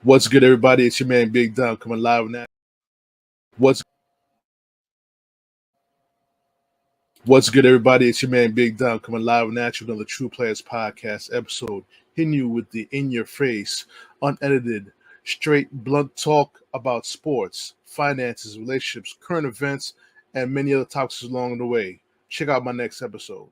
What's good, everybody? It's your man Big Dom coming live now. What's What's good, everybody? It's your man Big Dom coming live now to another True Players podcast episode, hitting you with the in-your-face, unedited, straight, blunt talk about sports, finances, relationships, current events, and many other topics along the way. Check out my next episode.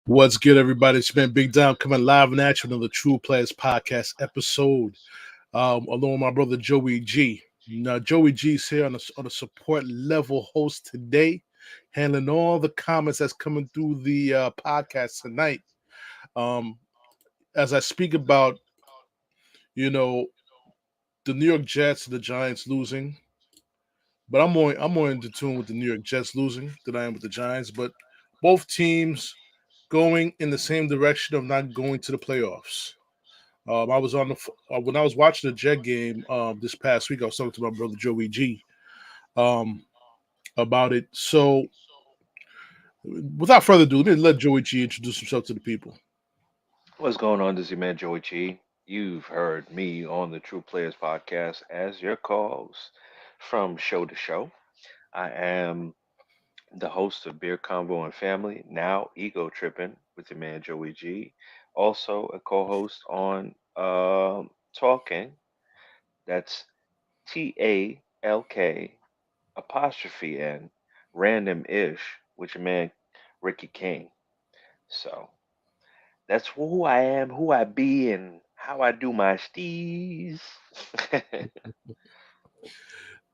What's good, everybody? It's been Big Dom coming live and at you another True Players podcast episode. Along with my brother Joey G. Now, Joey G's here on a support level host today, handling all the comments that's coming through the podcast tonight. As I speak about, the New York Jets and the Giants losing, but I'm more into tune with the New York Jets losing than I am with the Giants. But both teams going in the same direction of not going to the playoffs. I was on when I was watching the Jet game this past week. I was talking to my brother Joey G about it. So, without further ado, let me let Joey G introduce himself to the people. What's going on? This is your man Joey G. You've heard me on the True Players podcast as your co-host from show to show. I am the host of Beer Convo and Family, now Ego Tripping with your man Joey G. Also a co-host on Talking. That's TALK apostrophe N random ish with your man Ricky King. So that's who I am, who I be, and how I do my steez.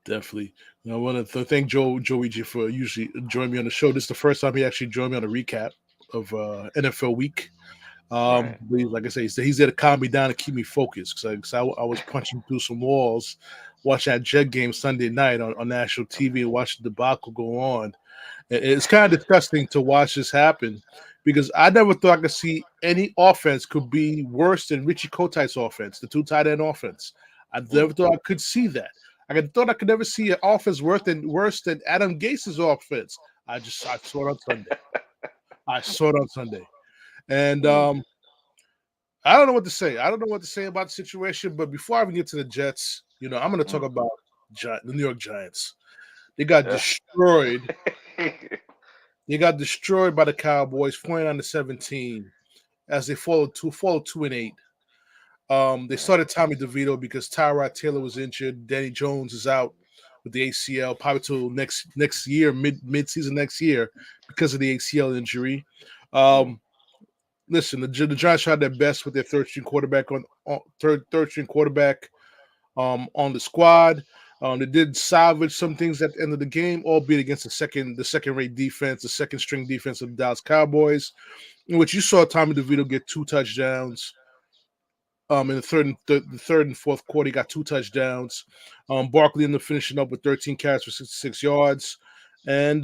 Definitely. I want to thank Joey G for usually joining me on the show. This is the first time he actually joined me on a recap of NFL Week. Right. Like I say, he's there to calm me down and keep me focused because I was punching through some walls watching that Jet game Sunday night on national TV and watching the debacle go on. It's kind of disgusting to watch this happen because I never thought I could see any offense could be worse than Richie Kotite's offense, the two tight end offense. I never Mm. thought I could see that. Thought I could never see an offense worse than Adam Gase's offense. I saw it on Sunday. I saw it on Sunday. And Mm. I don't know what to say. I don't know what to say about the situation. But before I even get to the Jets, I'm going to talk Mm. about the New York Giants. They got Yeah. destroyed. They got destroyed by the Cowboys, 49-17, as they followed 2-8. They Right. started Tommy DeVito because Tyrod Taylor was injured. Danny Jones is out with the ACL, probably till next year, mid season next year, because of the ACL injury. Mm. Listen, the Giants tried their best with their third string quarterback third string quarterback on the squad. They did salvage some things at the end of the game, albeit against the second rate defense, the second string defense of the Dallas Cowboys, in which you saw Tommy DeVito get 2 touchdowns. In the third and fourth quarter, he got 2 touchdowns. Barkley ended up finishing up with 13 carries for 66 yards, and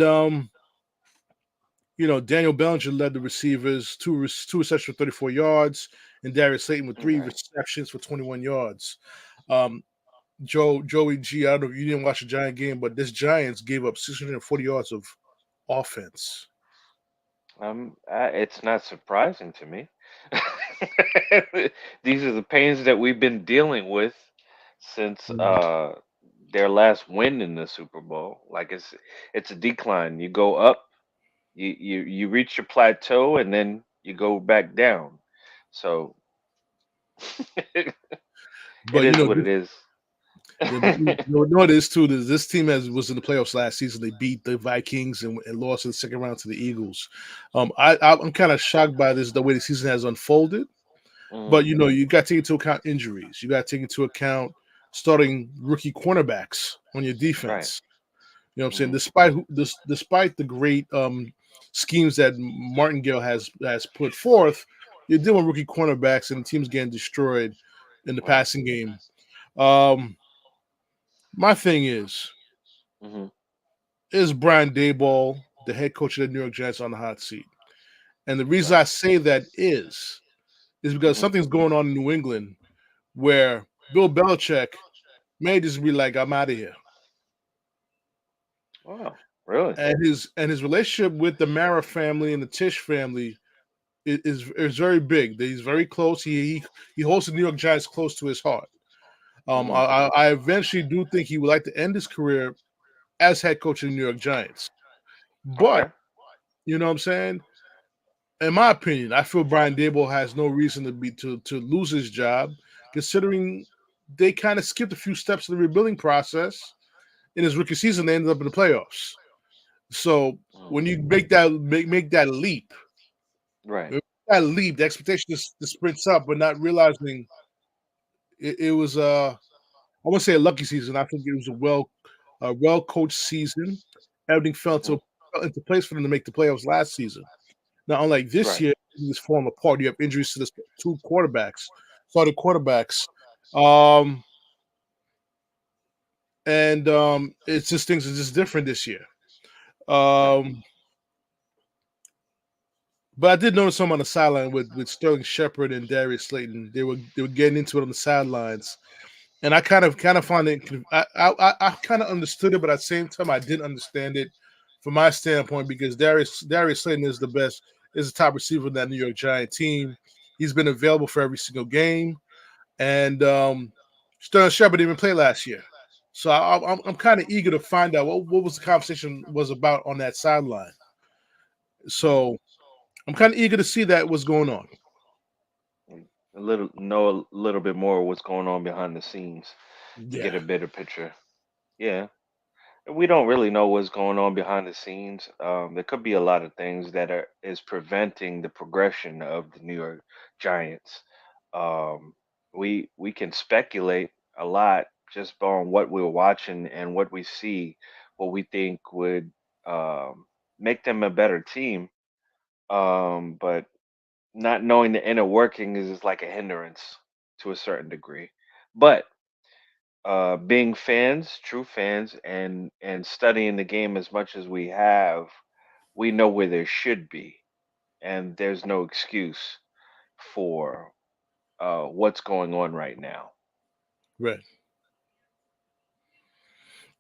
Daniel Bellinger led the receivers, two receptions for 34 yards, and Darius Slayton with three Right. receptions for 21 yards. Um, Joey G, I don't know if you didn't watch the Giant game, but this Giants gave up 640 yards of offense. It's not surprising to me. These are the pains that we've been dealing with since Mhm. their last win in the Super Bowl. Like it's a decline. You go up, you reach your plateau, and then you go back down. So it But is what it is. what it is too. This team was in the playoffs last season. They beat the Vikings and lost in the second round to the Eagles. I'm kind of shocked by the way the season has unfolded. But Mm. you got to take into account injuries. You got to take into account starting rookie cornerbacks on your Right. defense. You know what I'm saying? Hmm. Despite the great schemes that Martingale has put forth, you're dealing with rookie cornerbacks and the team's getting destroyed in the Right. passing game. Um, my thing Hmm. is Brian Daboll, the head coach of the New York Giants, on the hot seat? And the reason Right. I say that is because Hmm. something's going on in New England where Bill Belichick may just be like, I'm out of here. Wow. Really? And his relationship with the Mara family and the Tish family is very big. He's very close. He holds the New York Giants close to his heart. Hmm. I eventually do think he would like to end his career as head coach of the New York Giants. But Okay. you know what I'm saying? In my opinion, I feel Brian Daboll has no reason to lose his job, considering they kind of skipped a few steps in the rebuilding process in his rookie season. They ended up in the playoffs. So Mm. when you make that leap, Right. the expectation is sprints up, but not realizing it was I won't say a lucky season. I think it was a well coached season. Everything Hmm. fell into place for them to make the playoffs last season. Now, unlike this Right. year, it's falling apart. You have injuries to the two quarterbacks, starting quarterbacks, um, and it's just things are just different this year. Right. Um, but I did notice some on the sideline with Sterling Shepard and Darius Slayton. They were getting into it on the sidelines, and I kind of find it. I kind of understood it, but at the same time, I didn't understand it from my standpoint because Darius Slayton is the top receiver in that New York Giant team. He's been available for every single game, and Sterling Shepard didn't even play last year. So I'm kind of eager to find out what was the conversation was about on that sideline. Mm. So I'm kind of eager to see that what's going on. Mm. A little bit more of what's going on behind the scenes to get Yeah, a better picture. Yeah. We don't really know what's going on behind the scenes. There could be a lot of things that are is preventing the progression of the New York Giants. Um, we can speculate a lot just on what we're watching and what we see, what we think would make them a better team. But not knowing the inner workings is like a hindrance to a certain degree. But being fans, true fans, and studying the game as much as we have, we know where there should be, and there's no excuse for what's going on right now. right,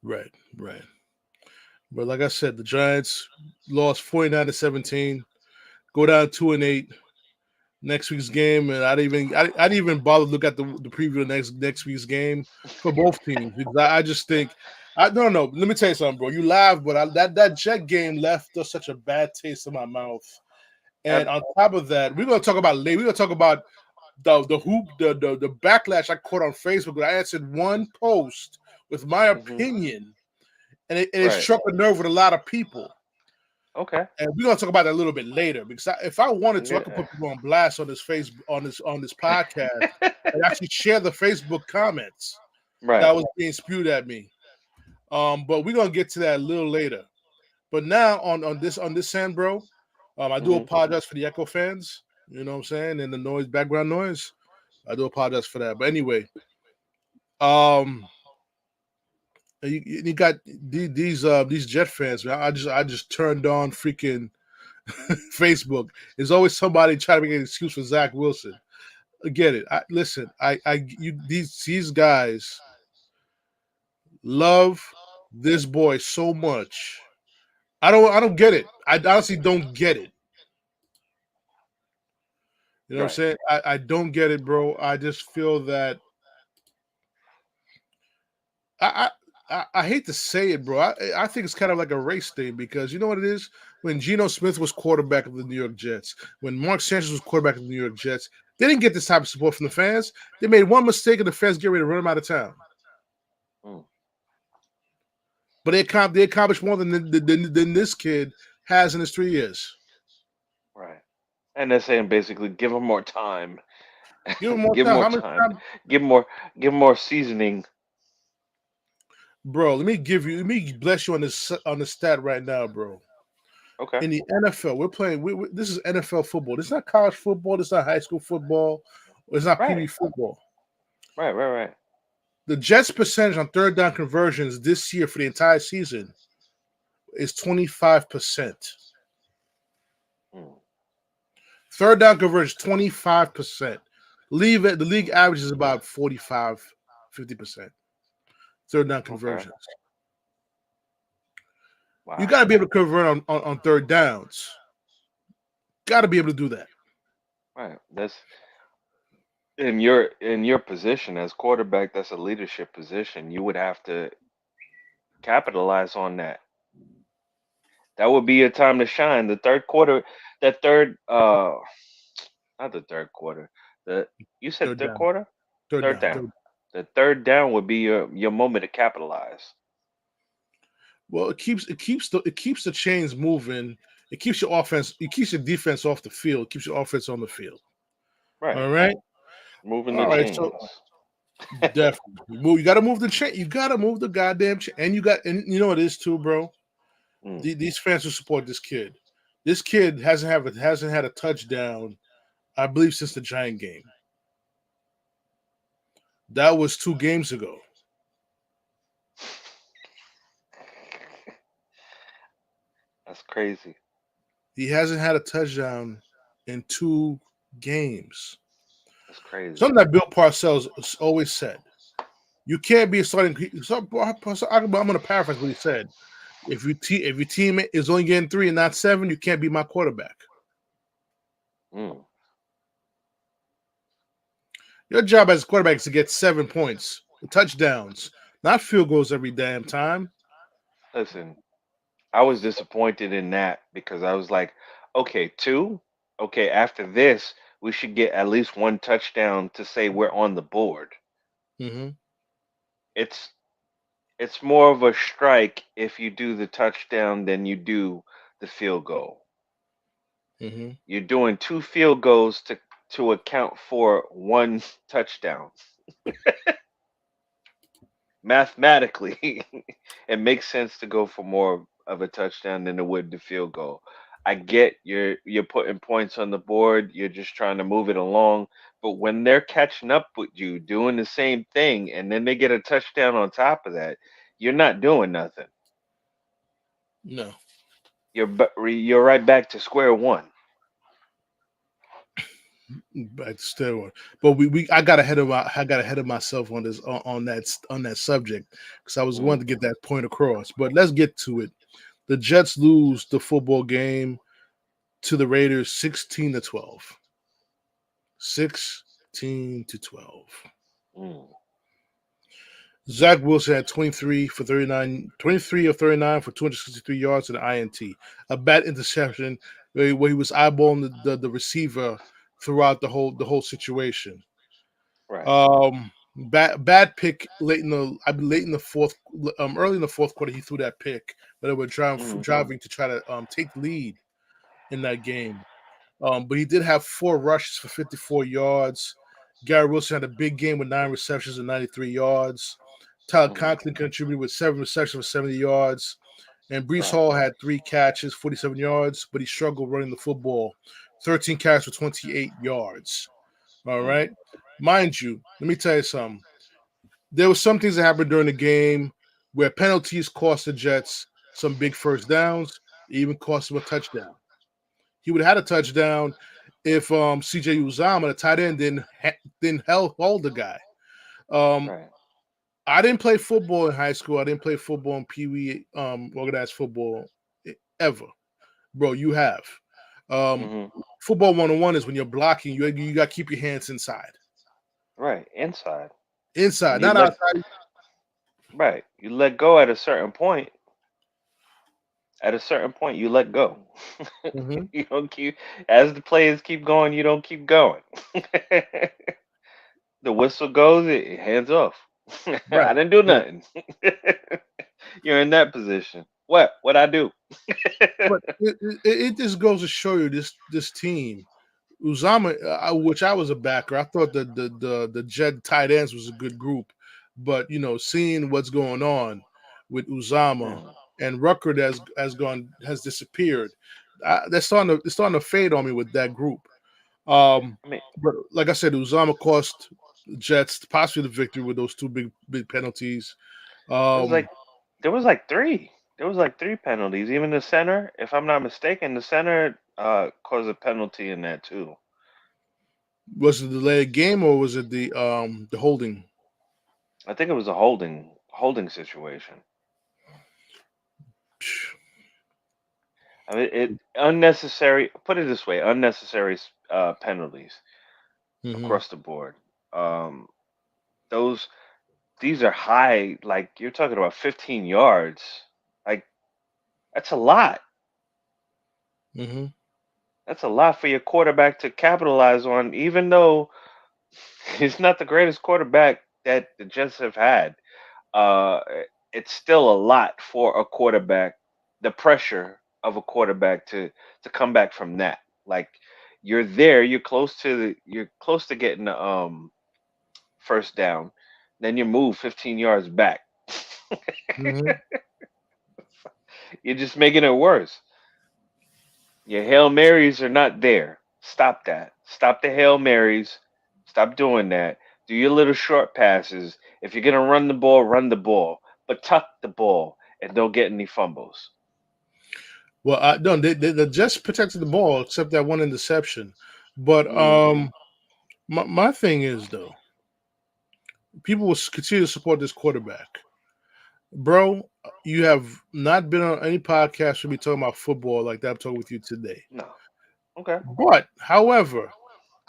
right, right. But like I said, the Giants lost 49-17, go down 2-8 next week's game, and I didn't even bother to look at the preview of next week's game for both teams because I just think I no no. Let me tell you something, bro. You laugh, but that Jet game left us such a bad taste in my mouth. And Ab- on top of that, we're gonna talk about later. We're gonna talk about the hoop the backlash I caught on Facebook. I answered one post with my mhm. opinion, and it Right. struck a nerve with a lot of people. Okay. And we're gonna talk about that a little bit later because if I wanted to, I could Yeah. put people on blast on this face on this podcast and actually share the Facebook comments Right. that was being spewed at me. But we're gonna get to that a little later. But now on this end, bro, I do Hmm. apologize for the echo fans. You know what I'm saying, and the noise, background noise. I do apologize for that. But anyway, um, you got these Jet fans, man. I just turned on freaking Facebook. There's always somebody trying to make an excuse for Zach Wilson. I get it. Listen. These guys love this boy so much. I don't get it. I honestly don't get it. You know what I'm Right. saying? I don't get it, bro. I just feel that I I hate to say it, bro. I think it's kind of like a race thing because you know what it is? When Geno Smith was quarterback of the New York Jets, when Mark Sanchez was quarterback of the New York Jets, they didn't get this type of support from the fans. They made one mistake and the fans get ready to run them out of town. Mm. But they accomplished more than this kid has in his 3 years. Right. And they're saying basically, give them more time. Give him more Give 'em time. more How many time. times? Give 'em more. Give 'em more seasoning. bro. Let me bless you on the stat right now, bro. Okay. In the NFL, we're playing. This is NFL football. This is not college football. This is not high school football. It's not Pee Wee Right. football. Right. Right. Right. The Jets' percentage on third down conversions this year for the entire season is 25%. Mm, Third down conversions 25%. Leave it. The league average is about 45, 50%. Third down okay. conversions. You got Wow. to be able to convert on third downs. Got to be able to do that. Right. That's in your position as quarterback. That's a leadership position. You would have to capitalize on that. That would be your time to shine. The third quarter, that third, not the third quarter. The You said Third third down. quarter, Third third down. down. The third down would be your moment to capitalize. Well, it keeps the chains moving. It keeps your offense. It keeps your defense off the field. It keeps your offense on the field. Right, All right. moving the All right. So chains. definitely move. You got to move the chain. You got to move the goddamn chain. And you know what it is too, bro. Mm, These fans who support this kid. This kid hasn't had a touchdown, I believe, since the Giant game. That was 2 games ago. that's crazy. He hasn't had a touchdown in 2 games. That's crazy. Something that Bill Parcells always said. You can't be a starting. I'm going to paraphrase what he said. If your team is only getting 3 and not 7, you can't be my quarterback. Mm. Your job as a quarterback is to get 7 points, touchdowns, not field goals every damn time. Listen, I was disappointed in that because I was like, okay, two. Okay, after this, we should get at least one touchdown to say we're on the board. Mm-hmm. It's it's more of a strike if you do the touchdown than you do the field goal. Mm-hmm. You're doing two field goals to account for one touchdown. Mathematically, it makes sense to go for more of a touchdown than it would the field goal. I get you're putting points on the board, you're just trying to move it along, but when they're catching up with you doing the same thing and then they get a touchdown on top of that, you're not doing nothing. No, You're right back to square one. but still, but I got ahead of myself on this on that subject because I was Mm, wanting to get that point across. But let's get to it. The Jets lose the football game to the Raiders 16-12. 16-12. mm, Zach Wilson had 23 for 39, 23 of 39 for 263 yards and an INT. A bad interception where he was eyeballing the receiver throughout the whole situation. right. Bad pick late in the fourth, early in the fourth quarter. He threw that pick, but they were Mm, driving to try to take the lead in that game. But he did have 4 rushes for 54 yards. Gary Wilson had a big game with 9 receptions and 93 yards. Tyler mm, Conklin contributed with 7 receptions for 70 yards. And Brees right. Hall had 3 catches, 47 yards, but he struggled running the football. 13 catches for 28 yards. All Mm, right. Mind you, let me tell you something. There were some things that happened during the game where penalties cost the Jets some big first downs, even cost them a touchdown. He would have had a touchdown if CJ Uzama, the tight end, didn't hold the guy. Um, right. I didn't play football in high school. I didn't play football in Pee Wee organized football ever, bro. You have. Um, Hmm. Football 101 is when you're blocking. You got to keep your hands Right. Inside. inside, And you not let outside. right. You let go at a certain point. At a certain point, you let go. Hmm. You don't keep as the players keep going. You don't keep going. The whistle goes. Hands off. Right, I didn't do right. nothing. You're in that position. What I do? But it just goes to show you this team. Uzama, which I was a backer, I thought the Jet tight ends was a good group, but seeing what's going on. with Uzama, Mm. and Rucker has disappeared. It's starting to fade on me with that group. I mean, But like I said, Uzama cost Jets possibly the victory with those two big penalties. it was Um, like there was like three. There was like three penalties. Even the center, if I'm not mistaken, the center caused a penalty in that too. was it the delayed game or was it the holding? I think it was a holding situation. I mean, it unnecessary. Put it this way, unnecessary penalties Hmm. across the board. Um, those these are high. Like you're talking about 15 yards. Like that's a lot. Hmm. That's a lot for your quarterback to capitalize on, even though he's not the greatest quarterback that the Jets have had. Uh, it's still a lot for a quarterback. The pressure of a quarterback to come back from that. Like you're there, you're close to getting the first down. Then you move 15 yards back. Hmm. You're just making it worse. Your Hail Marys are not there. Stop that. Stop the Hail Marys. Stop doing that. Do your little short passes. If you're going to run the ball. But tuck the ball and don't get any fumbles. Well, I no, they just protected the ball except that one interception. But Mm, my thing is though, people will continue to support this quarterback, bro. You have not been on any podcast to be talking about football like that. I'm talking with you today. no. Okay. But however,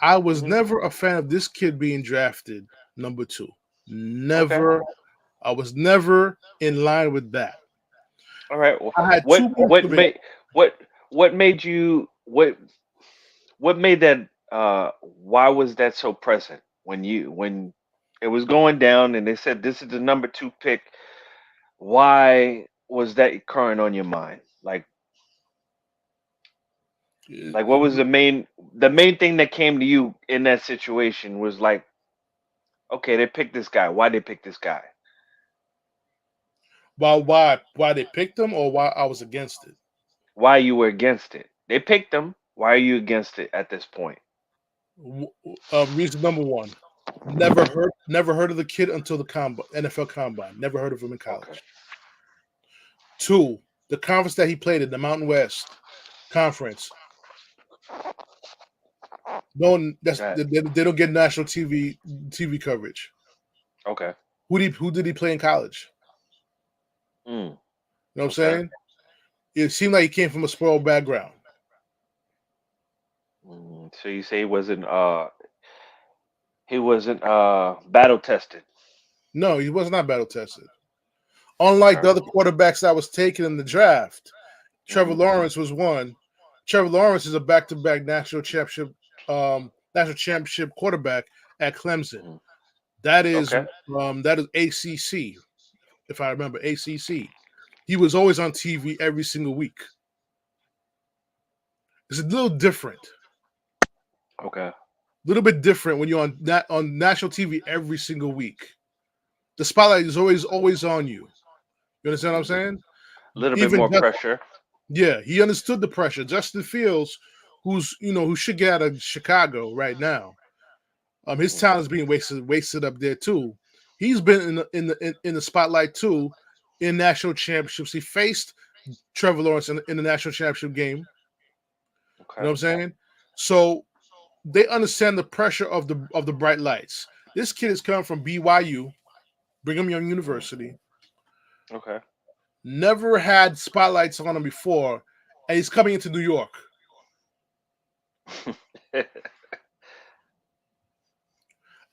I was Hmm. never a fan of this kid being drafted number two. Okay. Never. I was never in line with that. All right. I had What two months what of it. made what what made you what made that why was that so present when it was going down and they said this is the number 2 pick. Why was that current on your mind? Like what was the main thing that came to you in that situation was like, okay, they picked this guy. Why they pick this guy? Why they picked him or why I was against it. Why you were against it? They picked him. Why are you against it at this point? Reason number one: never heard of the kid until the NFL combine. Never heard of him in Okay. college. Two, the conference that he played in, the Mountain West Conference. No, That they don't get national TV coverage. okay. Who did he play in college? Mm, You know what I'm okay. saying? It seemed like he came from a spoiled background. So you say he wasn't battle tested. No, he was not battle tested. Unlike Okay. the other quarterbacks that was taken in the draft, Trevor Hmm. Lawrence was one. Trevor Lawrence is a back-to-back national championship quarterback at Clemson. Hmm. Okay. That is ACC, if I remember ACC. He was always on TV every single week. It's a little different, Okay. a little bit different when you're on national TV every single week. The spotlight is always on you. You understand what I'm Hmm. saying? A little bit Even more just pressure. Yeah, he understood the pressure. Justin Fields, who should get out of Chicago right now. His Hmm. talent is being wasted up there too. He's been in the spotlight too in national championships. He faced Trevor Lawrence in the national championship game. You know Okay. what I'm saying? So they understand the pressure of the bright lights. This kid is coming from BYU, Brigham Young Hmm. University. Okay. Never had spotlights on him before, and he's coming into New York.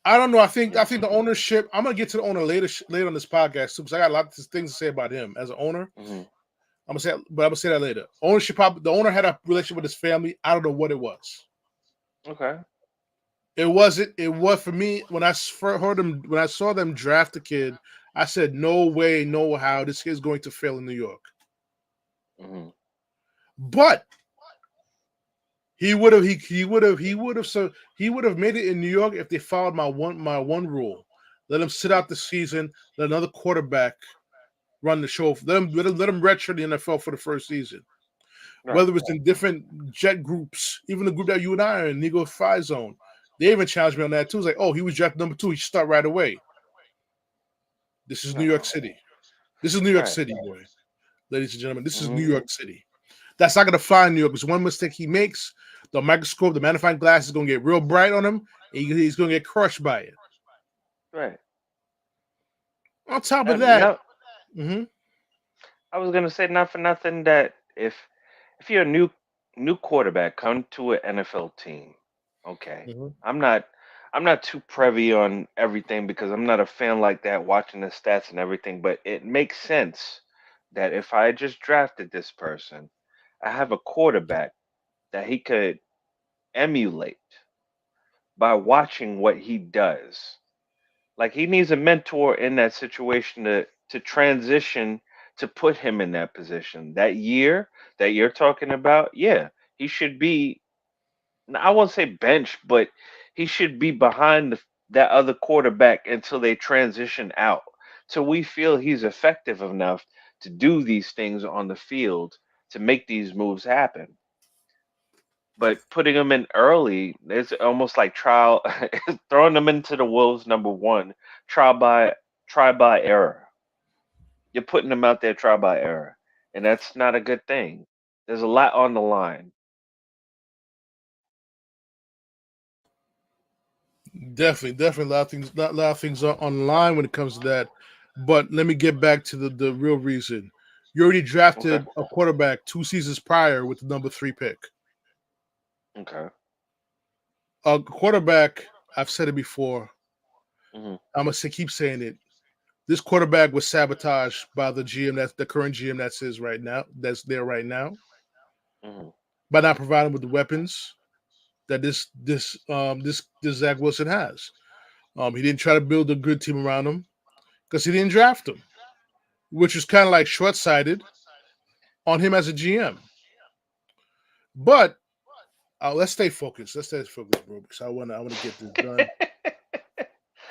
I don't know. I Yeah. think the ownership. I'm gonna get to the owner later on this podcast too, because I got a lot of things to say about him as an owner. Hmm. I'm gonna say that later. The owner had a relationship with his family. I don't know what it was. Okay. It wasn't. It was for me when I heard them when I saw them draft the kid. I said, no way, no how this kid's going to fail in New York. Hmm. But he would have made it in New York if they followed my one rule. Let him sit out the season. Let another quarterback run the show. Let him redshirt the NFL for the first season. Right. Whether it's in different jet groups, even the group that you and I are in, Negro Fly Zone, they even challenged me on that too. It's like, oh, he was drafted number 2. He should start right away. This is New York No. City. This is New York Right. City, boy. Ladies and gentlemen, this is New Hmm. York City. That's not going to fly in New York because one mistake he makes, the microscope, the magnifying glass is going to get real bright on him, and he's going to get crushed by it. Right. On top of that, No, mhm, I was gonna say not for nothing that if you're a new quarterback come to an NFL team, okay. mhm. I'm not I'm not too privy on everything because I'm not a fan like that watching the stats and everything, but it makes sense that if I just drafted this person, I have a quarterback that he could emulate by watching what he does. Like he needs a mentor in that situation to transition to put him in that position. That year that you're talking about, yeah, he should be. I won't say bench, but he should be behind that other quarterback until they transition out. So we feel he's effective enough to do these things on the field to make these moves happen. But putting them in early, it's almost like trial, throwing them into the wolves. Number one, trial by try by error. You're putting them out there trial by error, and that's not a good thing. There's a lot on the line. Definitely, a lot of things are online when it comes to that. But let me get back to the real reason. You already Okay. drafted a quarterback 2 seasons prior with the number 3 pick. Okay. A quarterback, I've said it before. Hmm. I'm gonna keep saying it. This quarterback was sabotaged by the GM, that's the current GM that's there right now, Hmm. by not providing with the weapons that this Zach Wilson has. He didn't try to build a good team around him because he didn't draft him, which is kind of like short sighted on him as a GM. But let's stay focused. Let's stay focused, bro, because I wanna get this done.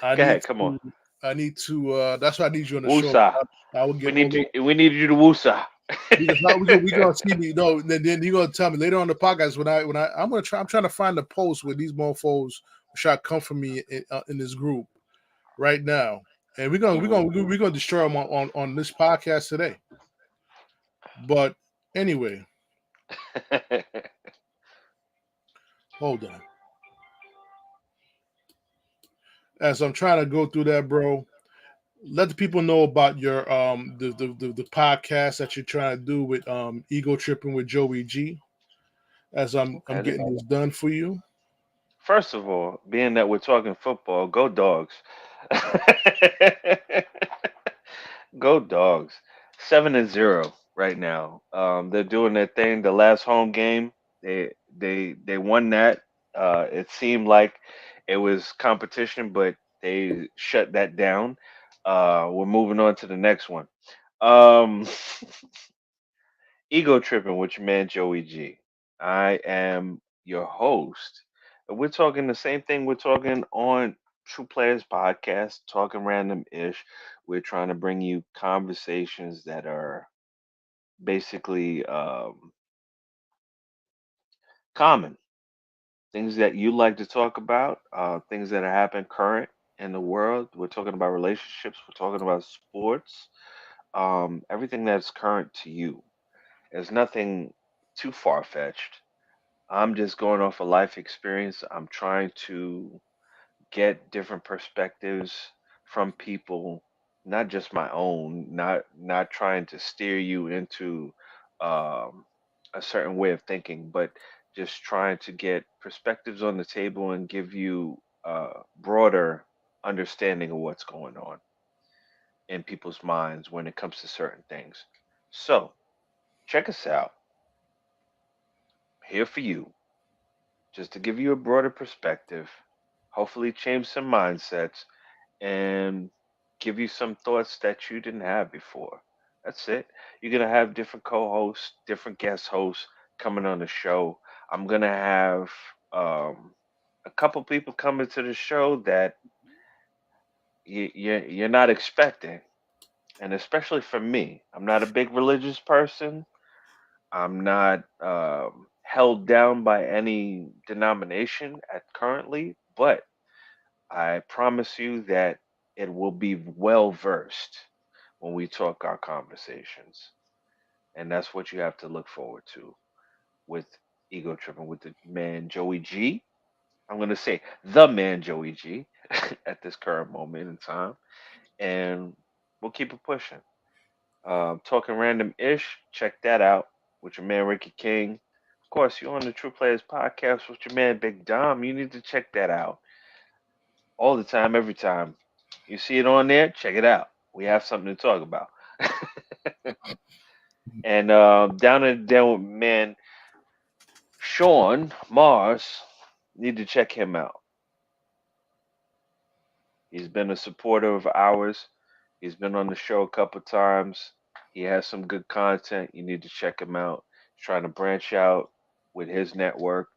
I Go need ahead. Come on. to I need to. That's why I need you on the show. Woosah. I will We get need over you. We need you to woosah. because now we gonna see me. No, then you're gonna tell me later on the podcast when I'm gonna try. I'm trying to find the post where these mofos try to come for me in this group right now, and Hmm. we're gonna destroy them on this podcast today. But anyway, hold on. As I'm trying to go through that, bro, let the people know about your the podcast that you're trying to do with ego tripping with Joey G. As I'm Okay. getting this done for you. First of all, being that we're talking football, go dogs. Go dogs. 7-0 right now. They're doing their thing. The last home game, they won that. It seemed like it was competition, but they shut that down. We're moving on to the next one. Um, Ego tripping with your man Joey G. I am your host. We're talking the same thing we're talking on True Players Podcast, talking random ish. We're trying to bring you conversations that are basically common, things that you like to talk about, things that are happening current in the world. We're talking about relationships, we're talking about sports, everything that's current to you. There's nothing too far fetched. I'm just going off a life experience. I'm trying to get different perspectives from people, not just my own, not trying to steer you into um, a certain way of thinking, but just trying to get perspectives on the table and give you a broader understanding of what's going on in people's minds when it comes to certain things. So, check us out. Here for you, just to give you a broader perspective, hopefully change some mindsets, and give you some thoughts that you didn't have before. That's it. You're going to have different co hosts, different guest hosts coming on the show. I'm going to have a couple people coming to the show that you're not expecting. and especially for me, I'm not a big religious person. I'm not held down by any denomination at currently, but I promise you that it will be well versed when we talk our conversations. And that's what you have to look forward to with Ego Tripping with the man Joey G. I'm going to say the man Joey G at this current moment in time. And we'll keep it pushing. Talking random ish, check that out with your man Ricky King. Of course, you're on the True Players podcast with your man Big Dom. You need to check that out all the time, every time. You see it on there, check it out. We have something to talk about. And down and down with man Sean Mars, need to check him out. He's been a supporter of ours. He's been on the show a couple times. He has some good content. You need to check him out. He's trying to branch out with his network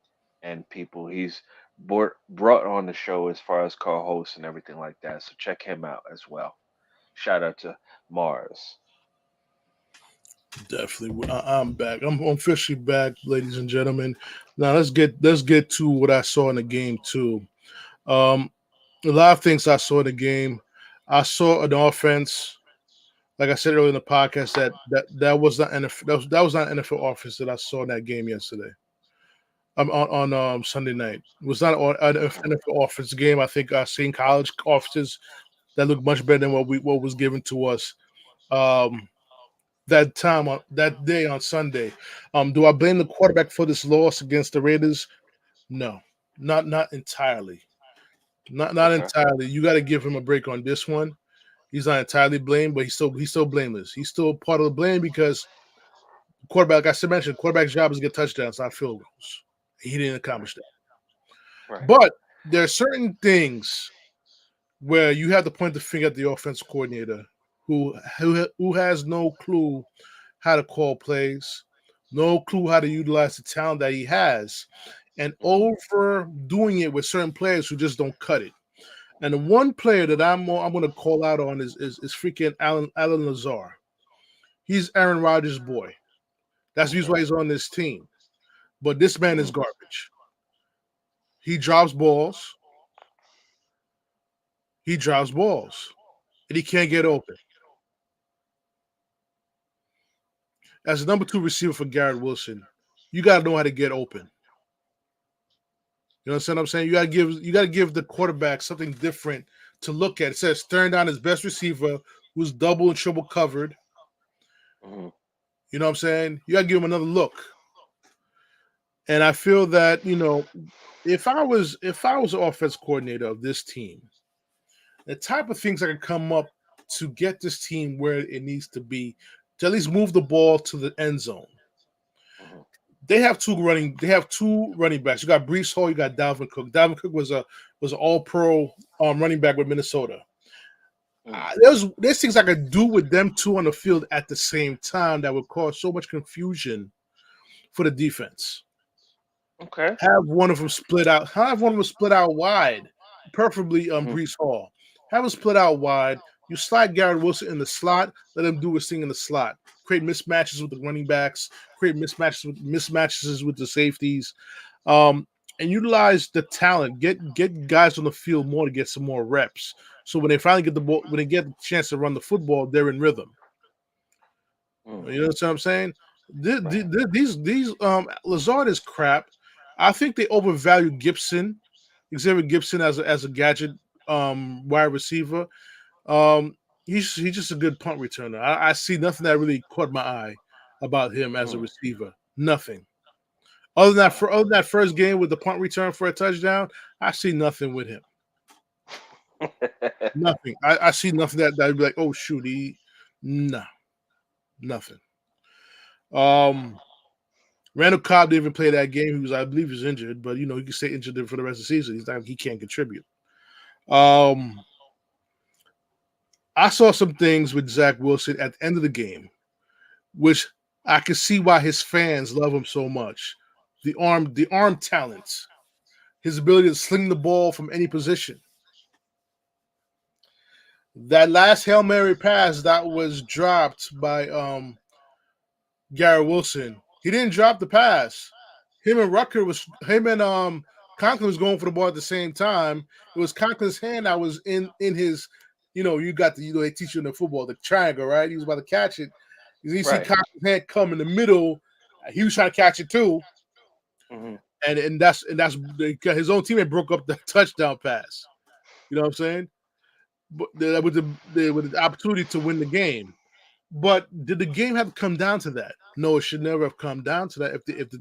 and people he's brought on the show as far as co-hosts and everything like that. So check him out as well. Shout out to Mars. Definitely, I'm back. I'm officially back, ladies and gentlemen. Now let's get to what I saw in the game too. Um, a lot of things I saw in the game. I saw an offense, like I said earlier in the podcast, that was not NFL, that was not NFL offense that I saw in that game yesterday. On Sunday night. It was not an Mhm, NFL offense game. I think I've seen college offenses that look much better than what was given to us. Um, that time on that day on Sunday. Do I blame the quarterback for this loss against the Raiders? No, not entirely. Not okay. entirely. You got to give him a break on this one. He's not entirely blamed, but he's still blameless. He's still part of the blame because quarterback. Like I said, mentioned quarterback's job is to get touchdowns, not field goals. He didn't Right. accomplish that. Right. But there are certain things where you have to point the finger at the offense coordinator who has no clue how to call plays, no clue how to utilize the talent that he has, and Hmm. overdoing it with certain players who just don't cut it. And the one player that I'm going to call out on is freaking Alan Lazar. He's Aaron Rodgers' boy. That's the reason Okay. why he's on this team. But this man is Mm. garbage. He drops balls. He drops balls, and he can't get Okay. open. As a number two receiver for Garrett Wilson, you got to know how to get open. You know what I'm saying? You got to give the quarterback something different to look at. It says staring down his best receiver who's double and triple covered. Hmm. You know what I'm saying? You got to give him another look. And I feel that if I was the offense coordinator of this team, the type of things I could come up to get this team where it needs to be to at least move the ball to the end zone. Hmm. They have two running backs. You got Brees Hall, you got Dalvin Cook. Dalvin Cook was an all pro running back with Minnesota. Mm. There's things I could do with them two on the field at the same time that would cause so much confusion for the defense. Okay. Have one of them split out wide, preferably Hmm. Brees Hall. Have them split out wide. You slide Garrett Wilson in the slot, let him do his thing in the slot. Create mismatches with the running backs, create mismatches with the safeties. Um, and utilize the talent. Get guys on the field more to get some more reps. So when they finally get the ball, when they get the chance to run the football, they're in rhythm. Mm. You know what I'm saying? Right. These Lazard is crap. I think they overvalue Gibson, Xavier Gibson as a gadget wide receiver. Um, he's just a good punt returner. I see nothing that really caught my eye about him as a Mm. receiver. Nothing. Other than that first game with the punt return for a touchdown, I see nothing with him. Nothing. I see nothing that would be like, oh shoot, nah, nothing. Um, Randall Cobb didn't even play that game. I believe, he was injured, but he can stay injured for the rest of the season. He can't contribute. Um, I saw some things with Zach Wilson at the end of the game, which I can see why his fans love him so much. The arm talent, his ability to sling the ball from any position. That last Hail Mary pass that was dropped by Garrett Wilson. He didn't drop the pass. Him and Conklin was going for the ball at the same time. It was Conklin's hand that was in his, you got the they teach you in the football, the triangle, right? He was about to catch it. You see Right. Conklin's hand come in the middle. He was trying to catch it too. Hmm. And that's his own teammate broke up the touchdown pass. You know what I'm saying? But with the opportunity to win the game. But did the game have to come down to that? No, it should never have come down to that.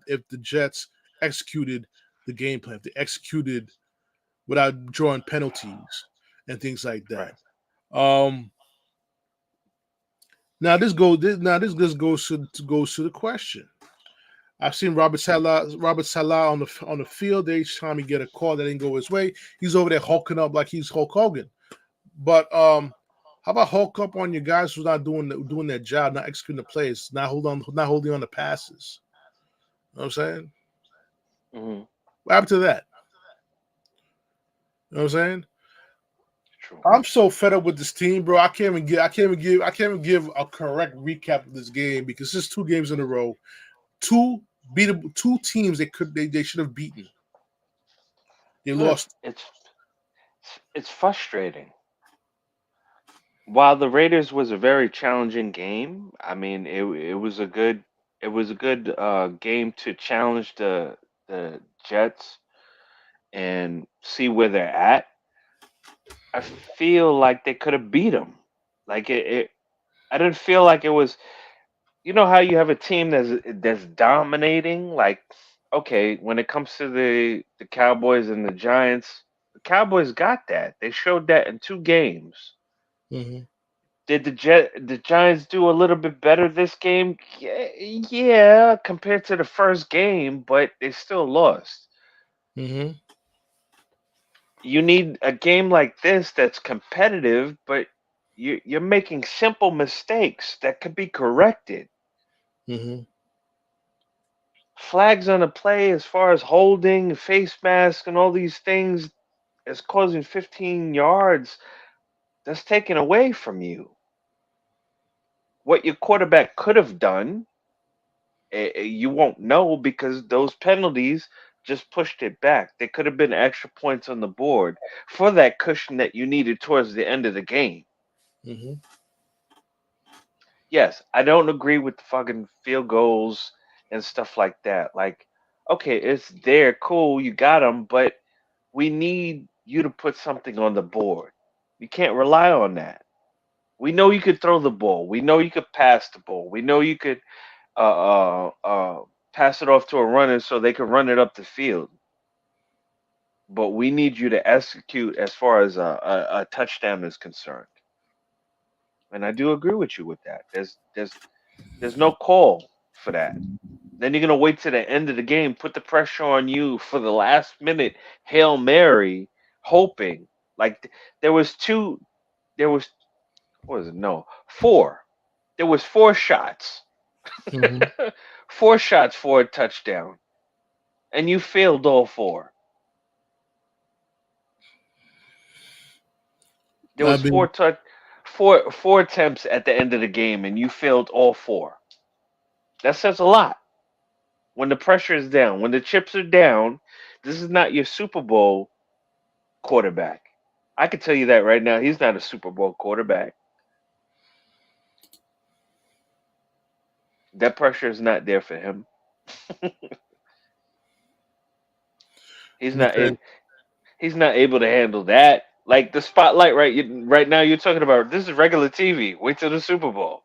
If the Jets executed the game plan, if they executed without drawing penalties and things like Right. that. Um, now this goes to the question. I've seen Robert Salah on the field. Each time he get a call that didn't go his way, he's over there hulking up like he's Hulk Hogan. But how about Hulk up on your guys who's not doing their job, not executing the plays, not holding on the passes? You know what I'm saying? Hmm. What happened to that? You know what I'm saying? True. I'm so fed up with this team, bro. I can't even give a correct recap of this game because it's 2 games in a row. Two two teams they should have beaten. They Look, lost. it's frustrating. While the Raiders was a very challenging game, I mean it was a good game to challenge the Jets and see where they're at. I feel like they could have beat them. Like I didn't feel like it was. You know how you have a team that's dominating. Like, okay, when it comes to the Cowboys and the Giants, the Cowboys got that. They showed that in 2 games. Hmm. Did the Giants do a little bit better this game? Yeah, yeah, compared to the first game, but they still lost. Hmm. You need a game like this that's competitive, but you're making simple mistakes that could be corrected. Hmm. Flags on the play as far as holding, face mask, and all these things is causing 15 yards. That's taken away from you. What your quarterback could have done, you won't know because those penalties just pushed it back. There could have been extra points on the board for that cushion that you needed towards the end of the game. Hmm. Yes, I don't agree with the fucking field goals and stuff like that. Like, okay, it's there, cool, you got them, but we need you to put something on the board. You can't rely on that. We know you could throw the ball. We know you could pass the ball. We know you could pass it off to a runner so they can run it up the field. But we need you to execute as far as a touchdown is concerned. And I do agree with you with that. There's no call for that. Then you're gonna wait to the end of the game, put the pressure on you for the last minute Hail Mary, hoping. Like there was two, there was what was it? No, four. There was 4 shots, Hmm. 4 shots for a touchdown, and you failed all four. There I was mean, four attempts at the end of the game, and you failed all four. That says a lot. When the pressure is down, when the chips are down, this is not your Super Bowl quarterback. I can tell you that right now. He's not a Super Bowl quarterback. That pressure is not there for him. He's not okay. able. He's not able to handle that. Like the spotlight right now, you're talking about this is regular TV. Wait till the Super Bowl.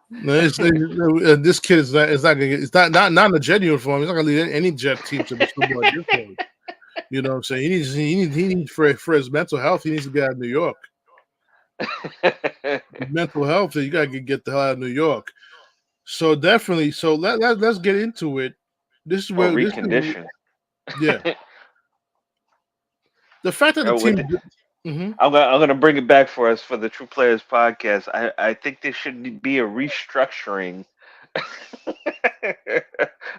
No, this kid is not gonna get, it's not in a Jet uniform. He's not gonna lead any Jet team to the Super Bowl at this point. You know what I'm saying? He needs for his mental health. He needs to get out of New York. His mental health. You gotta get the hell out of New York. So definitely. So let's get into it. This is Or where this is recondition. yeah. The fact that the What team. Hmm. I'm gonna bring it back for us for the True Players podcast. I think there should be a restructuring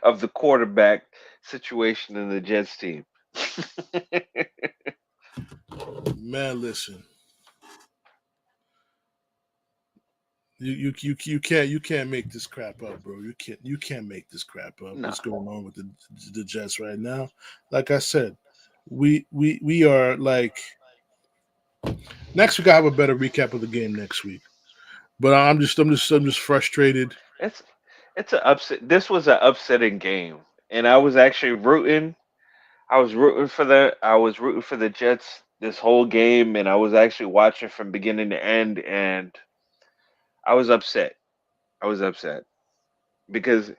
of the quarterback situation in the Jets team. Man, listen. You can't make this crap up, bro. You can't make this crap up. Nah, What's going on with the Jets right now? Like I said, we are like next week. I have a better recap of the game next week. But I'm just frustrated. it's it's an upset. This was an upsetting game, and I was actually rooting. I was rooting for the Jets this whole game, and I was actually watching from beginning to end, and I was upset. I was upset because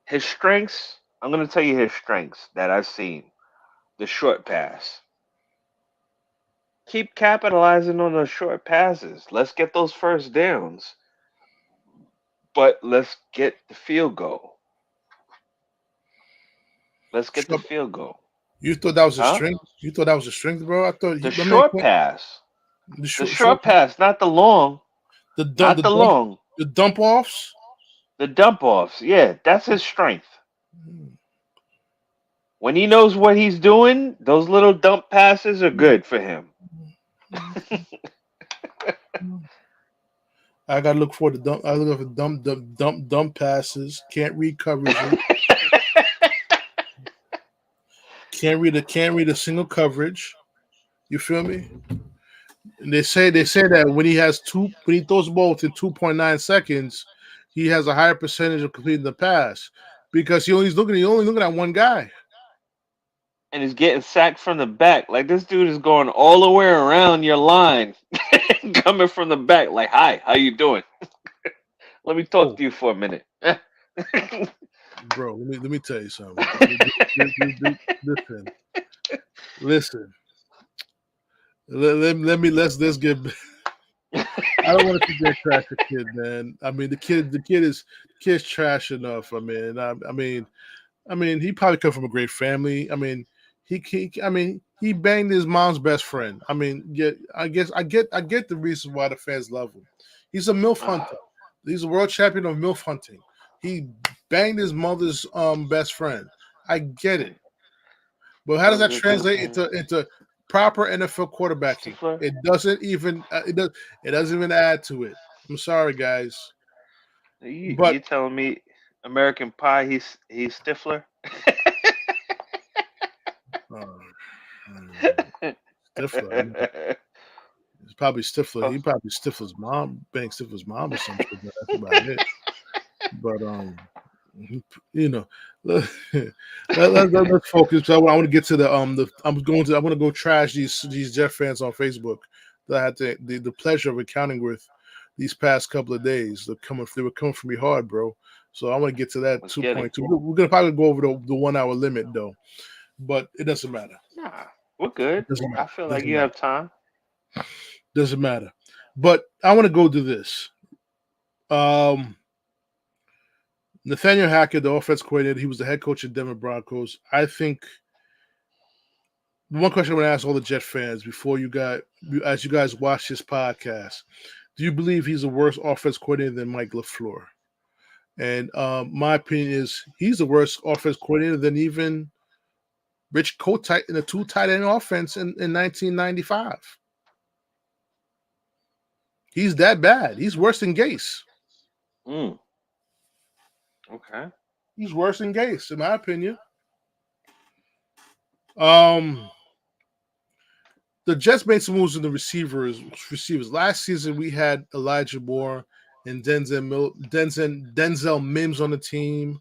his strengths. I'm going to tell you his strengths that I've seen. The short pass. Keep capitalizing on those short passes. Let's get those first downs, but let's get the field goal. Let's get the So field goal. you thought that was a Huh? strength? You thought that was a strength, bro? I thought The my man short can't. pass. The The short short pass, not the long. the dump Not the the dump long. the dump offs. The dump offs. Yeah, that's his strength. When he knows what he's doing, those little dump passes are good for him. I gotta look for the dump. I look for dump passes. Can't read coverages. Can't read a single coverage. You feel me? And they say that when he throws the ball within 2.9 seconds, he has a higher percentage of completing the pass because he only looking at one guy. And he's getting sacked from the back. Like this dude is going all the way around your line, coming from the back. Like, hi, how you doing? Let me talk Oh, to you for a minute. bro, let me tell you something. Listen, listen. Let's get. I don't want to sit there and trash the kid, man. I mean, the kid's trash enough. I mean, he probably come from a great family. I mean, he banged his mom's best friend. I mean, yeah, I get the reason why the fans love him. He's a milf hunter. Ah, He's a world champion of milf hunting. He banged his mother's best friend. I get it, and but how does that was it translate into proper NFL quarterbacking? Stifler? It doesn't even add to it. I'm sorry, guys, but You telling me American Pie? He's Stifler. uh, uh, Stifler. It's probably Stifler. Oh, He probably Stifler's mom, banged Stifler's mom or some shit. But that's about it. But you know, let, us focus. I want to get to I want to go trash these Jeff fans on Facebook that I had the pleasure of encountering with these past couple of days. They were coming for me hard, bro. So I want to get to that let's get it. 2.2. We're gonna probably go over the 1 hour limit though, but it doesn't matter. Nah, we're good. It doesn't I matter. feel It like doesn't you matter. have time. Doesn't matter. But I want to go to this. Um, Nathaniel Hackett, the offense coordinator, he was the head coach of Denver Broncos. I think one question I want to ask all the Jet fans as you guys watch this podcast, do you believe he's a worse offense coordinator than Mike LaFleur? And my opinion is he's the worst offense coordinator than even Rich Kotite in a two tight end offense in 1995. He's that bad. He's worse than Gase. Mm, okay. He's worse than Gase, in my opinion. Um, the Jets made some moves in the receivers. Receivers last season, we had Elijah Moore and Denzel Mims on the team.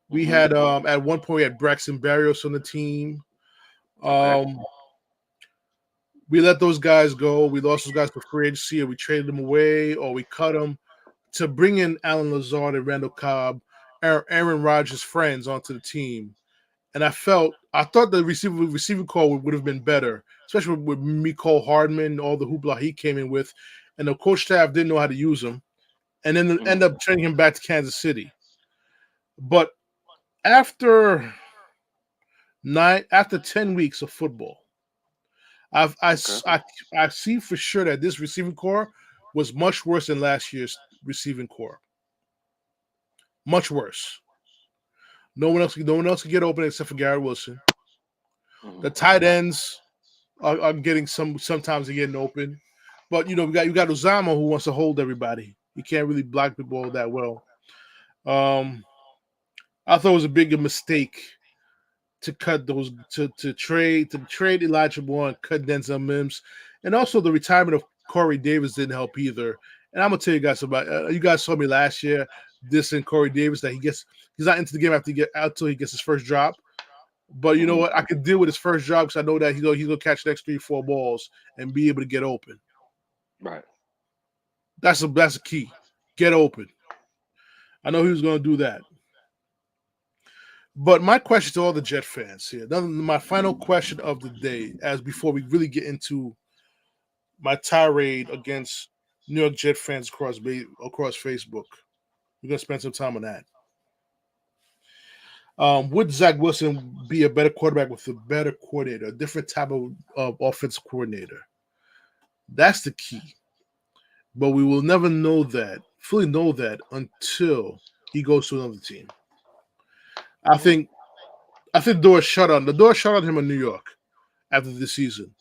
We Hmm. had at one point we had Braxton Berrios on the team. Okay. Um, we let those guys go. We lost those guys for free agency, or we traded them away, or we cut them to bring in Alan Lazard and Randall Cobb, Aaron Rodgers' friends onto the team. And I thought the receiving call would have been better, especially with Mecole Hardman, all the hoopla he came in with, and the coach staff didn't know how to use him, and then Mm, end up training him back to Kansas City. But after after 10 weeks of football, I've I, okay. I I see for sure that this receiving core was much worse than last year's receiving core. Much worse. No one else can get open except for Garrett Wilson. Hmm. The tight ends are getting sometimes they're getting open. But you got Uzama who wants to hold everybody. He can't really block people all that well. Um, I thought it was a bigger mistake to cut those to trade Elijah Moore and cut Denzel Mims, and also the retirement of Corey Davis didn't help either. And I'm gonna tell you guys about. You guys saw me last year dissing Corey Davis that he's not into the game after until he gets his first drop. But you know Hmm. what? I could deal with his first drop because I know that he's gonna catch the next 3 4 balls and be able to get open. Right. That's a key. Get open. I know he was gonna do that. But my question to all the Jet fans here, my final question of the day, as before we really get into my tirade against New York Jet fans across Facebook, we're gonna spend some time on that. Would Zach Wilson be a better quarterback with a better coordinator, a different type of offensive coordinator? That's the key. But we will never fully know that until he goes to another team. I Mm. think I think the door is shut on. The door is shut on him in New York after this season.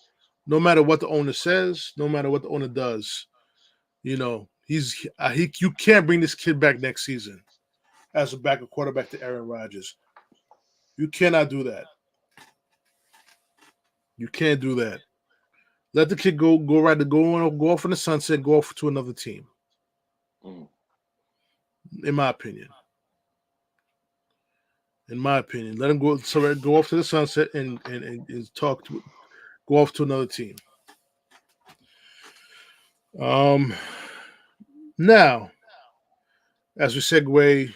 No matter what the owner says, no matter what the owner does, you can't bring this kid back next season as a backup quarterback to Aaron Rodgers. You cannot do that. You can't do that. Let the kid go off in the sunset, go off to another team. Mm. In my opinion, let him go off to the sunset and go off to another team. Um, Now as we segue,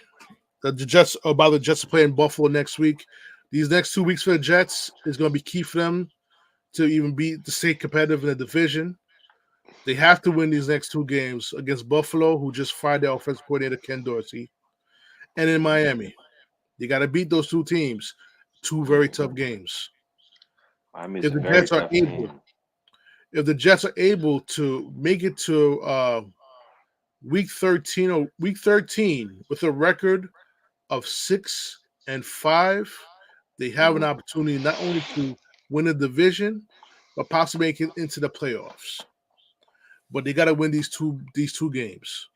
the Jets about the Jets are playing Buffalo next week. These next 2 weeks for the Jets is going to be key for them to stay competitive in the division. They have to win these next 2 games against Buffalo, who just fired their offensive coordinator Ken Dorsey, and in Mm. Miami. They got to beat those 2 teams. Two very Mm. tough games. Miami's If a the very Jets are tough able, team. if the Jets are able to make it to week 13 with a record of 6-5, they have an Hmm. opportunity not only to win the division, but possibly make it into the playoffs. But they got to win these two games.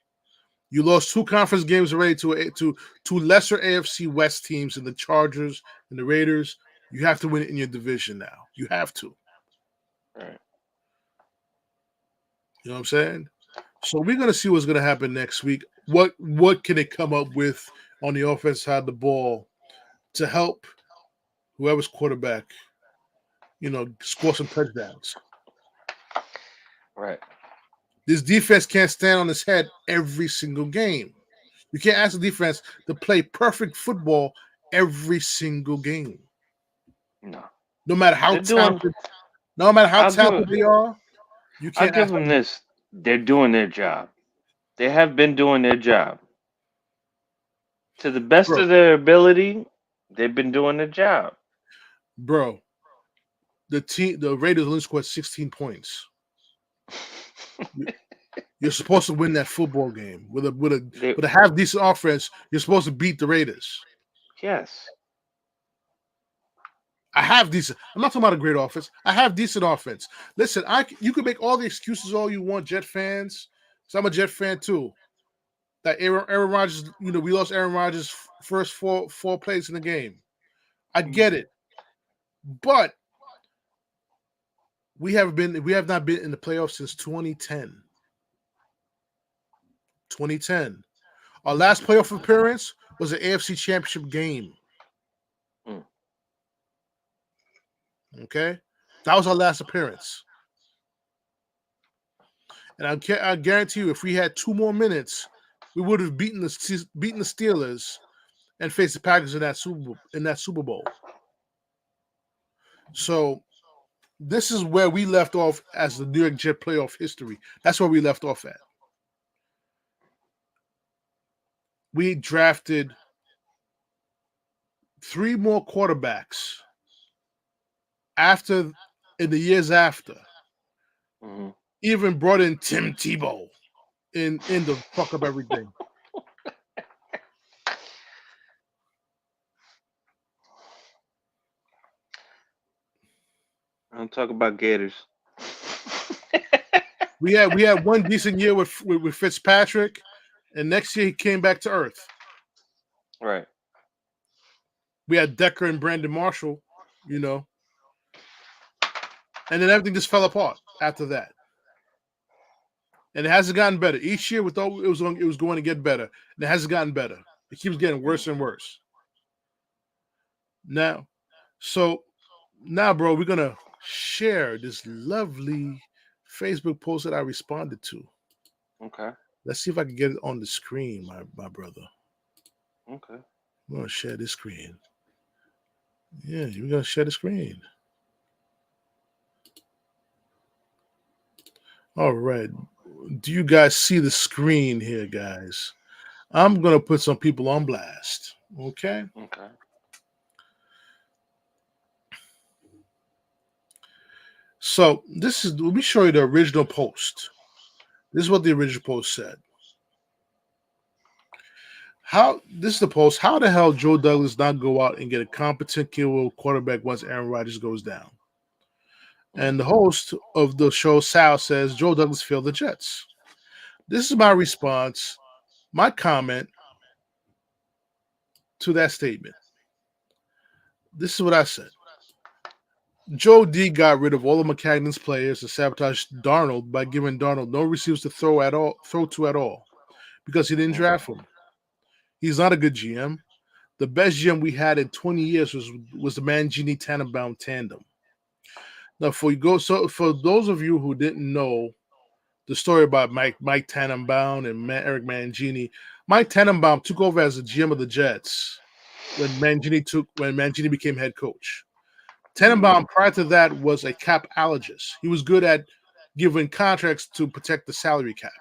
You lost 2 conference games already to lesser AFC West teams in the Chargers and the Raiders. You have to win it in your division now. You have to. Right. You know what I'm saying? So we're gonna see what's gonna happen next week. What can they come up with on the offense side of the ball to help whoever's quarterback, score some touchdowns. Right. This defense can't stand on its head every single game. You can't ask the defense to play perfect football every single game. No. No matter how They're doing. talented, no matter how I'll give. talented they are, you I'll can't give ask them them, this. They're doing their job. They have been doing their job to the best bro, of their ability. They've been doing their job. bro. The Raiders only scored 16 points. You- You're supposed to win that football game They. with a half decent offense. You're supposed to beat the Raiders. Yes. I have decent. I'm not talking about a great offense. I have decent offense. Listen, you can make all the excuses all you want, Jet fans. So I'm a Jet fan too. That Aaron Rodgers, we lost Aaron Rodgers' first four plays in the game. I Mm. get it, but we have not been in the playoffs since 2010. 2010. Our last playoff appearance was an AFC Championship game. Mm. Okay, that was our last appearance, and I guarantee you, if we had 2 more minutes, we would have beaten the Steelers and faced the Packers in that Super Bowl. So this is where we left off as the New York Jet playoff history. That's where we left off at. We drafted 3 more quarterbacks after in the years after. Hmm. Even brought in Tim Tebow in the fuck up everything. I'll talk about Gators. we had one decent year with Fitzpatrick, and next year he came back to earth. Right. We had Decker and Brandon Marshall, you know, and then everything just fell apart after that. And it hasn't gotten better. Each year, with all it was going to get better, and it hasn't gotten better. It keeps getting worse Mm. and worse. Now, so now, bro, we're gonna share this lovely Facebook post that I responded to. Okay. Let's see if I can get it on the screen, my brother. Okay. I'm gonna share this screen. Yeah, we're gonna share the screen. All right. Do you guys see the screen here, guys? I'm gonna put some people on blast. Okay. Okay. So this is let me show you the original post. This is what the original post said. How this is the post. How the hell Joe Douglas not go out and get a competent killer quarterback once Aaron Rodgers goes down? And the Mm. host of the show, Sal, says Joe Douglas failed the Jets. This is my response, my comment to that statement. This is what I said. Joe D got rid of all of McCagnon's players and sabotaged Darnold by giving Darnold no receivers to throw to at all, because he didn't Mm-hmm. draft him. He's not a good GM. The best GM we had in 20 years was the Mangini Tannenbaum tandem. Now, for those of you who didn't know the story about Mike Tannenbaum and Eric Mangini, Mike Tannenbaum took over as the GM of the Jets when Mangini became head coach. Mm. Tannenbaum, prior to that, was a capologist. He was good at giving contracts to protect the salary cap.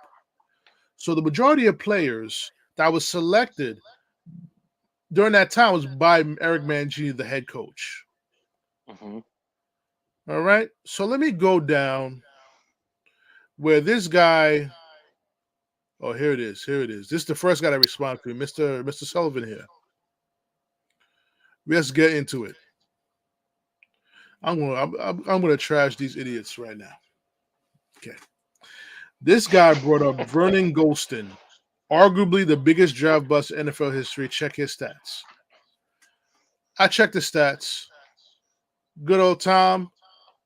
So the majority of players that was selected during that time was by Eric Mangini, the head coach. Mm-hmm. All right. So let me go down where this guy. Oh, here it is. Here it is. This is the first guy that responded to me, Mr. Sullivan here. Let's get into it. I'm gonna trash these idiots right now. Okay. This guy brought up Vernon Golston, arguably the biggest draft bust in NFL history. Check his stats. I checked the stats. Good old Tom.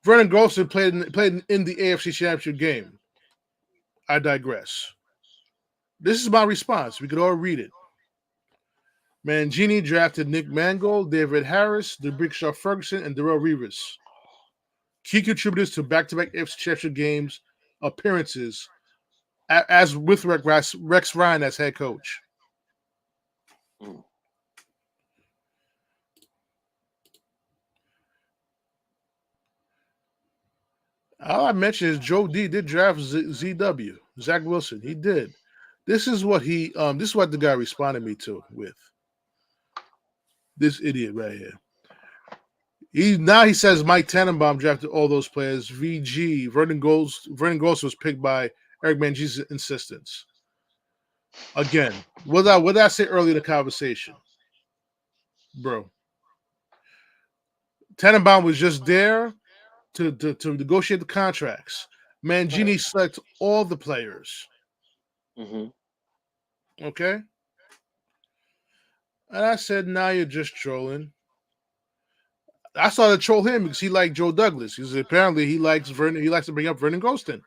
Vernon Golston played in the AFC Championship game. I digress. This is my response. We could all read it. Mangini drafted Nick Mangold, David Harris, DeBrickshaw Ferguson, and Darrell Revis. Key contributors to back-to-back AFC Championship games appearances, as with Rex Ryan as head coach. Mm. All I mentioned is Joe D did draft ZW, Zach Wilson. He did. This is what this is what the guy responded me to with. This idiot right here. He says Mike Tannenbaum drafted all those players. VG Vernon Ghost was picked by Eric Mangini's insistence. Again, what did I say earlier in the conversation, bro? Tannenbaum was just there to negotiate the contracts. Right. Mangini selects all the players. Mm-hmm. Okay, and I said, "Now you're just trolling." I started to troll him because he liked Joe Douglas. Because apparently he likes Vernon. He likes to bring up Vernon Golston.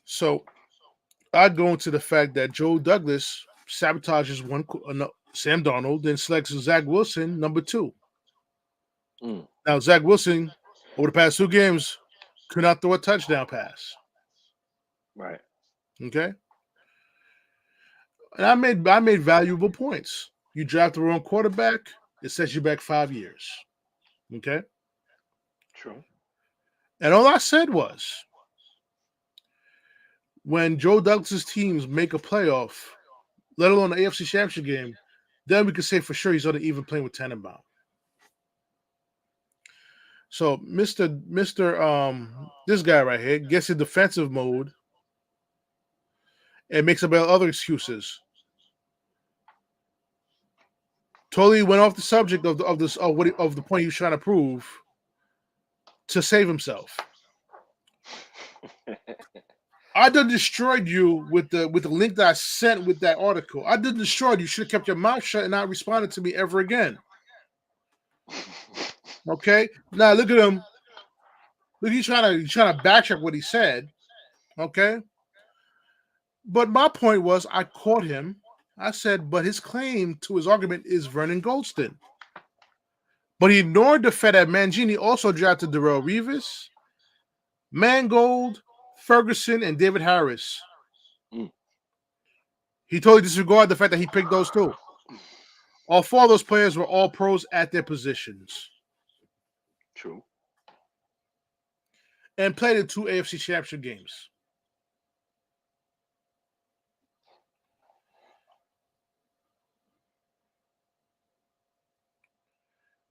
So I'd go into the fact that Joe Douglas sabotages Sam Darnold, then selects Zach Wilson, number 2. Mm. Now, Zach Wilson, over the past 2 games, could not throw a touchdown pass. Right. Okay? And I made valuable points. You draft the wrong quarterback, it sets you back 5 years. Okay? True. And all I said was, when Joe Douglas's teams make a playoff, let alone an AFC Championship game, then we can say for sure he's on an even playing with Tannenbaum. So Mr. This guy right here gets in defensive mode and makes up other excuses. Totally went off the subject of the point he was trying to prove to save himself. I done destroyed you with the link that I sent with that article. I done destroyed you. Should have kept your mouth shut and not responded to me ever again. Okay. Now look at him. Look, he's trying to backtrack what he said. Okay. But my point was, I caught him. I said, but his claim to his argument is Vernon Goldston. But he ignored the fact that Mangini also drafted Darrell Revis, Mangold, Ferguson, and David Harris. Mm, He totally disregarded the fact that he picked those two. All four of those players were all pros at their positions true. and played in two AFC Championship games.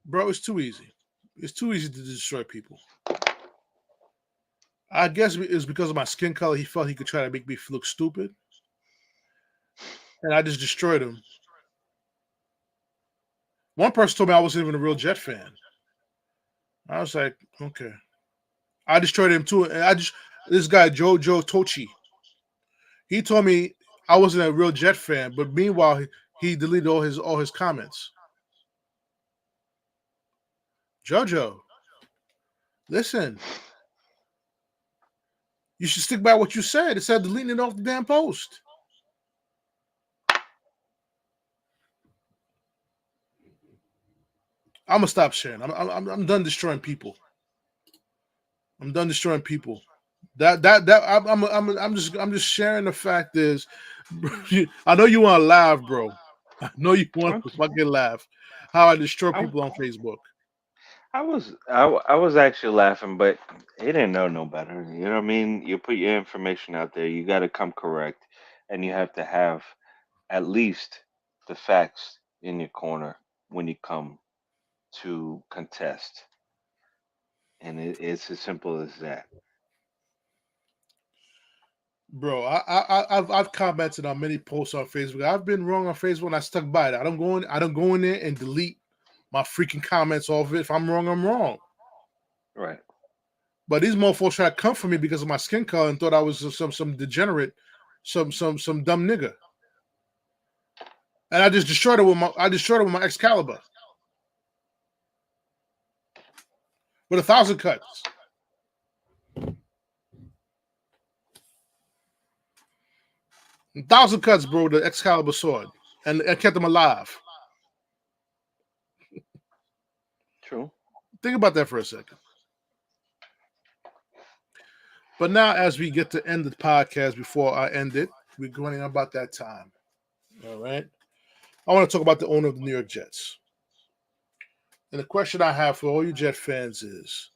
Bro, it's too easy. It's too easy to destroy people. I guess it's because of my skin color. He felt he could try to make me look stupid, and I just destroyed him. One person told me I wasn't even a real Jet fan. I was like, okay. I destroyed him too. And this guy Jojo Tochi. He told me I wasn't a real Jet fan, but meanwhile he deleted all his comments. Jojo, listen, you should stick by what you said instead of deleting it off the damn post. I'm gonna stop sharing. I'm done destroying people. I'm done destroying people. I'm just sharing the fact is, I know you want to laugh, bro. I know you want to Okay. fucking laugh. How I destroy I, people on Facebook, I was actually laughing, but he didn't know no better. You know what I mean? You put your information out there, you got to come correct, and you have to have at least the facts in your corner when you come to contest, and it's as simple as that. bro. I've commented on many posts on Facebook. I've been wrong on Facebook, and I stuck by it. I don't go in there and delete my freaking comments off it. If I'm wrong, I'm wrong. Right. But these motherfuckers try to come for me because of my skin color and thought I was some degenerate, some dumb nigga. And I destroyed it with my Excalibur with 1,000 cuts. 1,000 cuts, bro. The Excalibur sword, and I kept them alive. True. Think about that for a second. But now, as we get to end the podcast, before I end it, we're going about that time. All right. I want to talk about the owner of the New York Jets. And the question I have for all you Jet fans is,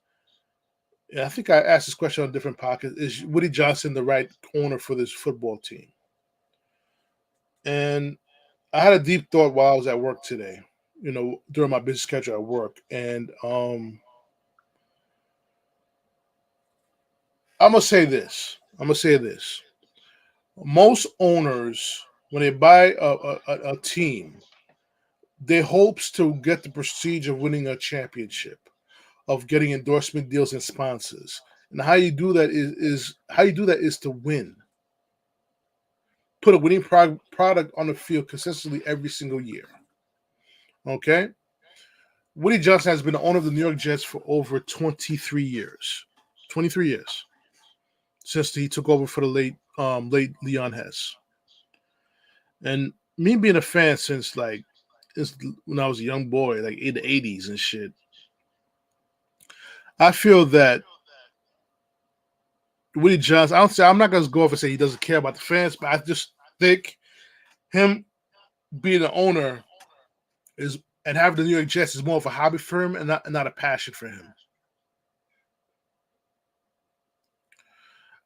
and I think I asked this question on a different podcast, is Woody Johnson the right owner for this football team? And I had a deep thought while I was at work today, during my busy schedule at work. And I'm gonna say this. Most owners, when they buy a team, they hopes to get the prestige of winning a championship, of getting endorsement deals and sponsors. And how you do that is to win. Put a winning product on the field consistently every single year. Okay? Woody Johnson has been the owner of the New York Jets for over 23 years. 23 years since he took over for the late Leon Hess. And me being a fan since when I was a young boy, like in the 80s and shit, I feel that Woody Johnson, I'm not gonna go off and say he doesn't care about the fans, but I just think him being the owner is and having the New York Jets is more of a hobby for him and not a passion for him.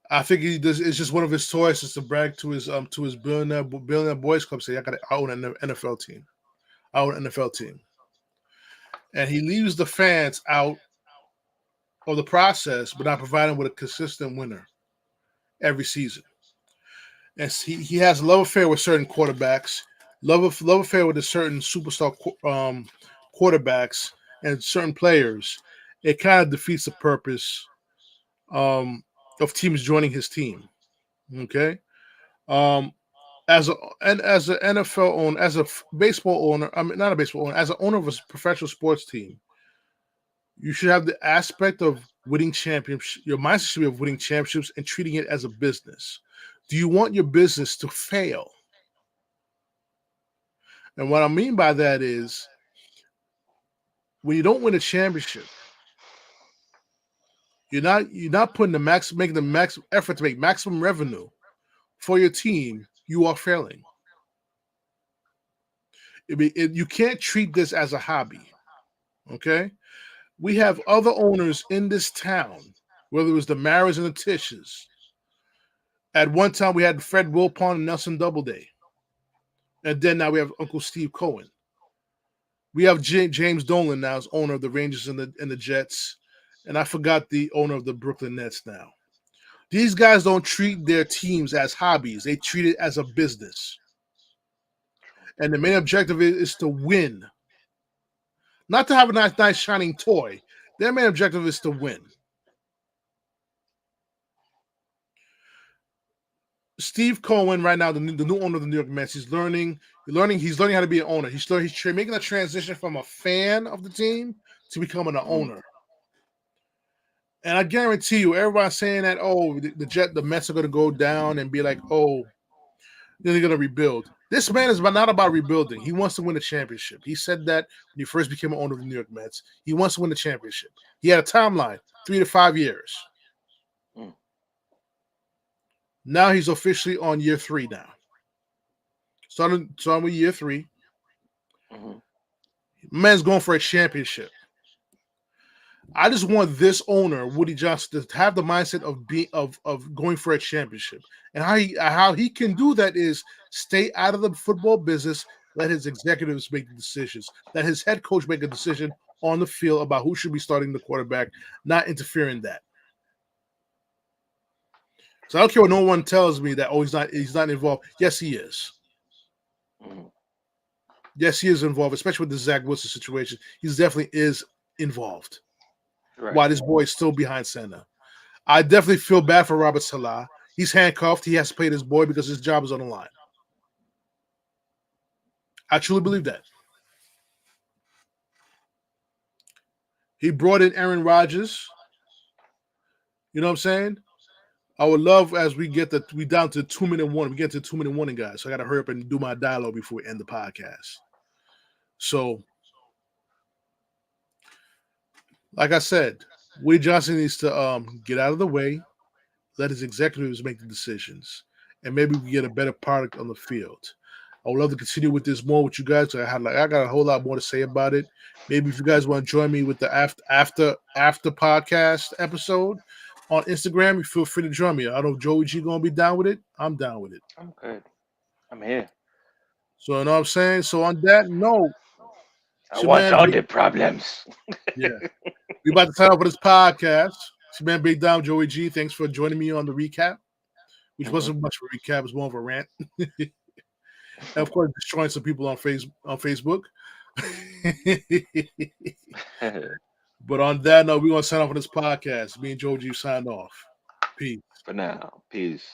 I think it's just one of his choices to brag to his billionaire boys club. Say, I own an NFL team. I own an NFL team, and he leaves the fans out of the process, but not providing with a consistent winner every season. And he has a love affair with certain quarterbacks, love affair with a certain superstar quarterbacks and certain players. It kind of defeats the purpose. of teams joining his team. Okay, um, as an NFL owner, as a baseball owner, I mean not a baseball owner, as an owner of a professional sports team, you should have the aspect of winning championships. Your mindset should be of winning championships and treating it as a business. Do you want your business to fail? And what I mean by that is when you don't win a championship, you're not putting the making the max effort to make maximum revenue for your team. You are failing. You can't treat this as a hobby. Okay, we have other owners in this town, whether it was the Maras and the Tishes. At one time, we had Fred Wilpon and Nelson Doubleday, and then now we have Uncle Steve Cohen. We have James Dolan now as owner of the Rangers and the Jets, and I forgot the owner of the Brooklyn Nets now. These guys don't treat their teams as hobbies; they treat it as a business, and the main objective is to win, not to have a nice shining toy. Their main objective is to win. Steve Cohen right now, the new owner of the New York Mets, he's learning how to be an owner. He's making a transition from a fan of the team to becoming an owner. And I guarantee you, everybody's saying that, oh, the Mets are going to go down and be like, oh, they're going to rebuild. This man is not about rebuilding. He wants to win a championship. He said that when he first became an owner of the New York Mets. He wants to win the championship. He had a timeline, 3 to 5 years. Now he's officially on year 3 now. Starting with year 3. Man's going for a championship. I just want this owner, Woody Johnson, to have the mindset of going for a championship. And how he can do that is stay out of the football business, let his executives make the decisions, let his head coach make a decision on the field about who should be starting the quarterback, not interfere in that. So I don't care what no one tells me that, oh, he's not involved. Yes, he is. Yes, he is involved, especially with the Zach Wilson situation. He definitely is involved. Right. Why this boy is still behind center. I definitely feel bad for Robert Salah. He's handcuffed. He has to pay this boy because his job is on the line. I truly believe that. He brought in Aaron Rodgers. You know what I'm saying? I would love as we down to 2-minute warning. We get to 2-minute warning, guys. So I got to hurry up and do my dialogue before we end the podcast. So, like I said, Woody Johnson needs to get out of the way, let his executives make the decisions, and maybe we get a better product on the field. I would love to continue with this more with you guys. I got a whole lot more to say about it. Maybe if you guys want to join me with the after podcast episode on Instagram, you feel free to join me. I don't know if Joey G gonna be down with it. I'm down with it. I'm good. I'm here. So you know what I'm saying? So on that note, I want all the problems. Yeah. We about to sign up for this podcast. It's your man Big Dom, Joey G. Thanks for joining me on the recap, which wasn't much of a recap. It was more of a rant. And of course, destroying some people on Facebook. But on that note, we're going to sign off on this podcast. Me and Joey G signed off. Peace. For now. Peace.